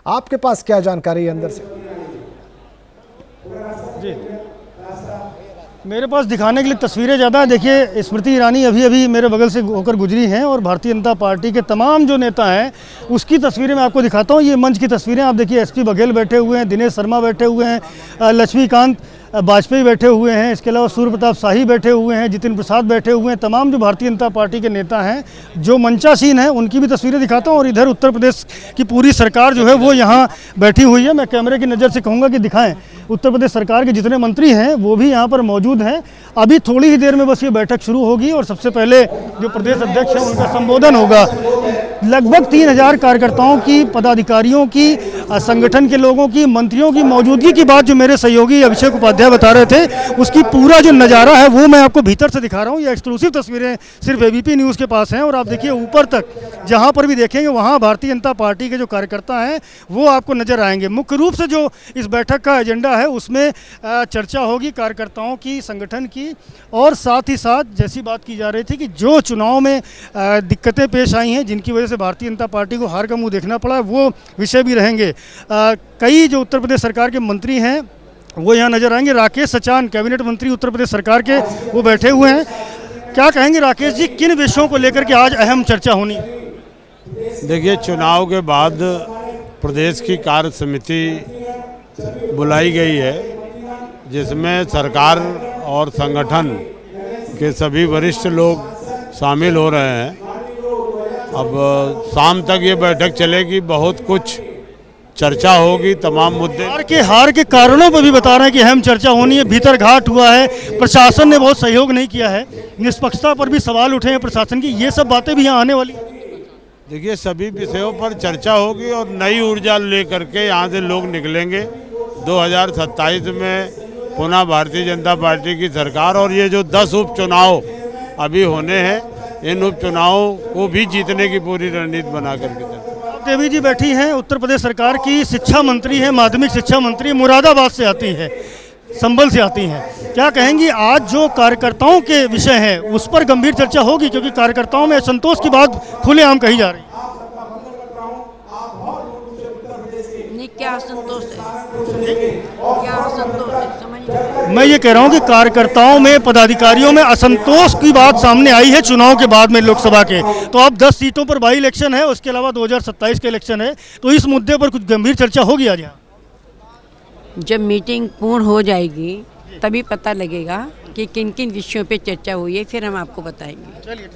आपके पास क्या जानकारी है अंदर से? जी, मेरे पास दिखाने के लिए तस्वीरें ज़्यादा हैं। देखिए, स्मृति ईरानी अभी अभी मेरे बगल से होकर गुजरी हैं और भारतीय जनता पार्टी के तमाम जो नेता हैं उसकी तस्वीरें मैं आपको दिखाता हूँ। ये मंच की तस्वीरें आप देखिए, एसपी बघेल बैठे हुए हैं, दिनेश शर्मा बैठे हुए हैं, लक्ष्मीकांत वाजपेयी बैठे हुए हैं, इसके अलावा सूर्य प्रताप शाही बैठे हुए हैं, जितिन प्रसाद बैठे हुए हैं। तमाम जो भारतीय जनता पार्टी के नेता हैं, जो मंचासीन हैं, उनकी भी तस्वीरें दिखाता हूँ। और इधर उत्तर प्रदेश की पूरी सरकार जो है वो यहाँ बैठी हुई है। मैं कैमरे की नज़र से कहूँगा कि दिखाएं, उत्तर प्रदेश सरकार के जितने मंत्री हैं वो भी यहाँ पर मौजूद हैं। अभी थोड़ी ही देर में बस ये बैठक शुरू होगी और सबसे पहले जो प्रदेश अध्यक्ष हैं उनका संबोधन होगा। लगभग 3000 कार्यकर्ताओं की, पदाधिकारियों की, संगठन के लोगों की, मंत्रियों की मौजूदगी की बात जो मेरे सहयोगी अभिषेक उपाध्याय बता रहे थे, उसकी पूरा जो नज़ारा है वो मैं आपको भीतर से दिखा रहा हूँ। ये एक्सक्लूसिव तस्वीरें सिर्फ एबीपी न्यूज़ के पास हैं और आप देखिए ऊपर तक जहाँ पर भी देखेंगे वहाँ भारतीय जनता पार्टी के जो कार्यकर्ता हैं वो आपको नज़र आएंगे। मुख्य रूप से जो इस बैठक का एजेंडा है उसमें चर्चा होगी कार्यकर्ताओं की, संगठन की, और साथ ही साथ जैसी बात की जा रही थी कि जो चुनाव में दिक्कतें पेश आई हैं, जिनकी वजह से भारतीय जनता पार्टी को हार का मुंह देखना पड़ा, वो विषय भी रहेंगे। कई जो उत्तर प्रदेश सरकार के मंत्री हैं वो यहाँ नजर आएंगे। राकेश सचान, कैबिनेट मंत्री उत्तर प्रदेश सरकार के, वो बैठे हुए हैं। क्या कहेंगे राकेश जी, किन विषयों को लेकर के आज अहम चर्चा होनी? देखिए, चुनाव के बाद प्रदेश की कार्य समिति बुलाई गई है जिसमें सरकार और संगठन के सभी वरिष्ठ लोग शामिल हो रहे हैं। अब शाम तक ये बैठक चलेगी, बहुत कुछ चर्चा होगी, तमाम मुद्दे। हार के कारणों पर भी बता रहे हैं कि अहम चर्चा होनी है। भीतर घाट हुआ है, प्रशासन ने बहुत सहयोग नहीं किया है, निष्पक्षता पर भी सवाल उठे हैं प्रशासन की, ये सब बातें भी यहाँ आने वाली। देखिए, सभी विषयों पर चर्चा होगी और नई ऊर्जा लेकर के यहाँ से लोग निकलेंगे। 2027 में पुनः भारतीय जनता पार्टी की सरकार, और ये जो 10 उपचुनाव अभी होने हैं, इन उपचुनावों को भी जीतने की पूरी रणनीति बना करके चलते। देवी जी बैठी हैं, उत्तर प्रदेश सरकार की शिक्षा मंत्री हैं, माध्यमिक शिक्षा मंत्री, मुरादाबाद से आती हैं, संभल से आती हैं। क्या कहेंगी, आज जो कार्यकर्ताओं के विषय हैं उस पर गंभीर चर्चा होगी, क्योंकि कार्यकर्ताओं में असंतोष की बात खुलेआम कही जा रही है। क्या असंतोष है, क्या असंतोष है, समझ। मैं ये कह रहा हूँ कि कार्यकर्ताओं में, पदाधिकारियों में असंतोष की बात सामने आई है चुनाव के बाद में, लोकसभा के। तो अब 10 सीटों पर बाई इलेक्शन है, उसके अलावा 2027 के इलेक्शन है, तो इस मुद्दे पर कुछ गंभीर चर्चा होगी आज यहाँ? जब मीटिंग पूर्ण हो जाएगी तभी पता लगेगा कि किन किन विषयों पे चर्चा हुई है, फिर हम आपको बताएंगे। चलिए,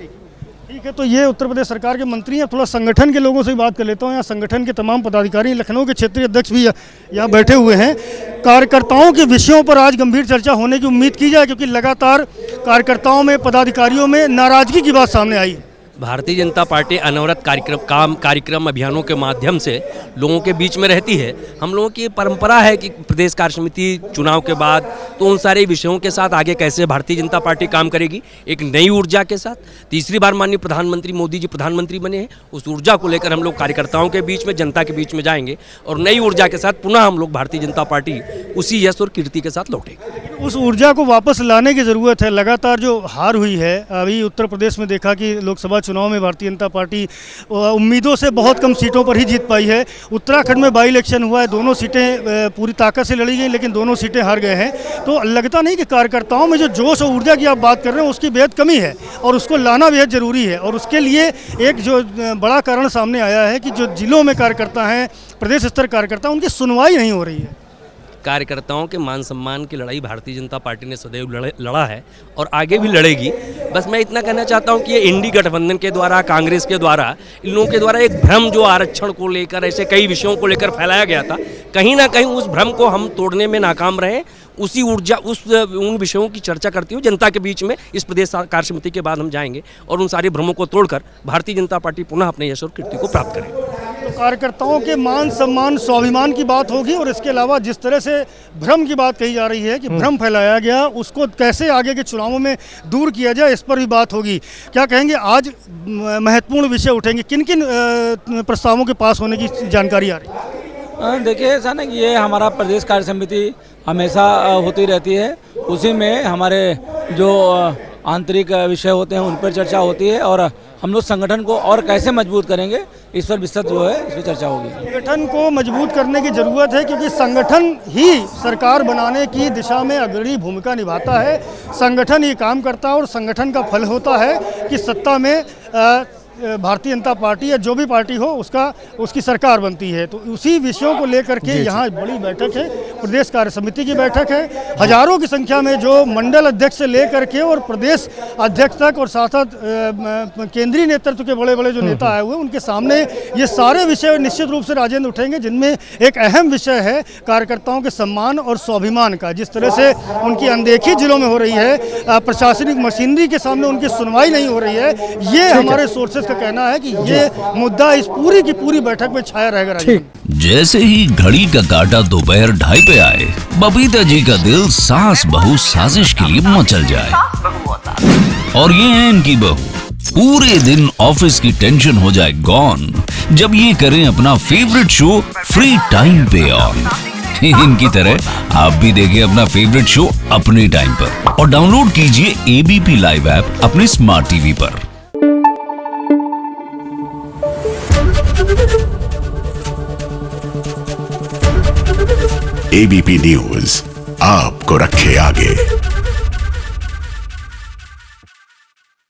ठीक है। तो ये उत्तर प्रदेश सरकार के मंत्री हैं। थोड़ा संगठन के लोगों से भी बात कर लेता हूँ। यहाँ संगठन के तमाम पदाधिकारी, लखनऊ के क्षेत्रीय अध्यक्ष भी यहाँ बैठे हुए हैं। कार्यकर्ताओं के विषयों पर आज गंभीर चर्चा होने की उम्मीद की जाए, क्योंकि लगातार कार्यकर्ताओं में, पदाधिकारियों में नाराजगी की बात सामने आई है। भारतीय जनता पार्टी अनवरत कार्यक्रम अभियानों के माध्यम से लोगों के बीच में रहती है। हम लोगों की परंपरा है कि प्रदेश कार्य समिति चुनाव के बाद तो उन सारे विषयों के साथ आगे कैसे भारतीय जनता पार्टी काम करेगी, एक नई ऊर्जा के साथ। तीसरी बार माननीय प्रधानमंत्री मोदी जी प्रधानमंत्री बने हैं, उस ऊर्जा को लेकर हम लोग कार्यकर्ताओं के बीच में, जनता के बीच में जाएंगे और नई ऊर्जा के साथ पुनः हम लोग भारतीय जनता पार्टी उसी यश और कीर्ति के साथ लौटेंगे। उस ऊर्जा को वापस लाने की ज़रूरत है। लगातार जो हार हुई है, अभी उत्तर प्रदेश में देखा कि लोकसभा चुनाव में भारतीय जनता पार्टी उम्मीदों से बहुत कम सीटों पर ही जीत पाई है। उत्तराखंड में बाई इलेक्शन हुआ है, दोनों सीटें पूरी ताकत से लड़ी गई, लेकिन दोनों सीटें हार गए हैं। तो लगता नहीं कि कार्यकर्ताओं में जो जोश और ऊर्जा की आप बात कर रहे हैं उसकी बेहद कमी है और उसको लाना बेहद ज़रूरी है। और उसके लिए एक जो बड़ा कारण सामने आया है कि जो जिलों में कार्यकर्ता हैं, प्रदेश स्तर कार्यकर्ता, उनकी सुनवाई नहीं हो रही है। कार्यकर्ताओं के मान सम्मान की लड़ाई भारतीय जनता पार्टी ने सदैव लड़ा है और आगे भी लड़ेगी। बस मैं इतना कहना चाहता हूं कि ये इंडी गठबंधन के द्वारा, कांग्रेस के द्वारा, इन लोगों के द्वारा एक भ्रम जो आरक्षण को लेकर, ऐसे कई विषयों को लेकर फैलाया गया था, कहीं ना कहीं उस भ्रम को हम तोड़ने में नाकाम रहे। उसी ऊर्जा, उन विषयों की चर्चा करती हुई जनता के बीच में इस प्रदेश कार्य समिति के बाद हम जाएंगे और उन सारे भ्रमों को तोड़कर भारतीय जनता पार्टी पुनः अपने यश और कीर्ति को प्राप्त करेगी। तो कार्यकर्ताओं के मान सम्मान, स्वाभिमान की बात होगी और इसके अलावा जिस तरह से भ्रम की बात कही जा रही है कि भ्रम फैलाया गया, उसको कैसे आगे के चुनावों में दूर किया जाए, इस पर भी बात होगी। क्या कहेंगे, आज महत्वपूर्ण विषय उठेंगे, किन किन प्रस्तावों के पास होने की जानकारी आ रही है? देखिए, ऐसा ना कि ये हमारा प्रदेश कार्य समिति हमेशा होती रहती है, उसी में हमारे जो आंतरिक विषय होते हैं उन पर चर्चा होती है, और हम लोग संगठन को और कैसे मजबूत करेंगे इस पर विस्तृत जो है इस पर चर्चा होगी। संगठन को मजबूत करने की जरूरत है, क्योंकि संगठन ही सरकार बनाने की दिशा में अग्रणी भूमिका निभाता है। संगठन ही काम करता है और संगठन का फल होता है कि सत्ता में भारतीय जनता पार्टी या जो भी पार्टी हो उसकी सरकार बनती है। तो उसी विषयों को लेकर के यहाँ बड़ी बैठक है, प्रदेश कार्य समिति की बैठक है। हजारों की संख्या में जो मंडल अध्यक्ष से लेकर के और प्रदेश अध्यक्ष तक और साथ साथ केंद्रीय नेतृत्व के बड़े बड़े जो नेता आए हुए हैं, उनके सामने ये सारे विषय निश्चित रूप से राजेंद्र उठेंगे, जिनमें एक अहम विषय है कार्यकर्ताओं के सम्मान और स्वाभिमान का। जिस तरह से उनकी अनदेखी जिलों में हो रही है, प्रशासनिक मशीनरी के सामने उनकी सुनवाई नहीं हो रही है, ये हमारे सोर्सेज का कहना है कि ये मुद्दा इस पूरी की पूरी बैठक में छाया रहेगा। जैसे ही घड़ी का काटा दोपहर 2:30 पे आए, बबीता जी का दिल सास बहू साजिश के लिए मचल जाए। और ये है इनकी बहू, पूरे दिन ऑफिस की टेंशन हो जाए गॉन जब ये करें अपना फेवरेट शो फ्री टाइम पे ऑन। इनकी तरह आप भी देखिए अपना फेवरेट शो अपने टाइम पर और डाउनलोड कीजिए ABP लाइव ऐप अपने स्मार्ट टीवी पर। ABP न्यूज आपको रखे आगे।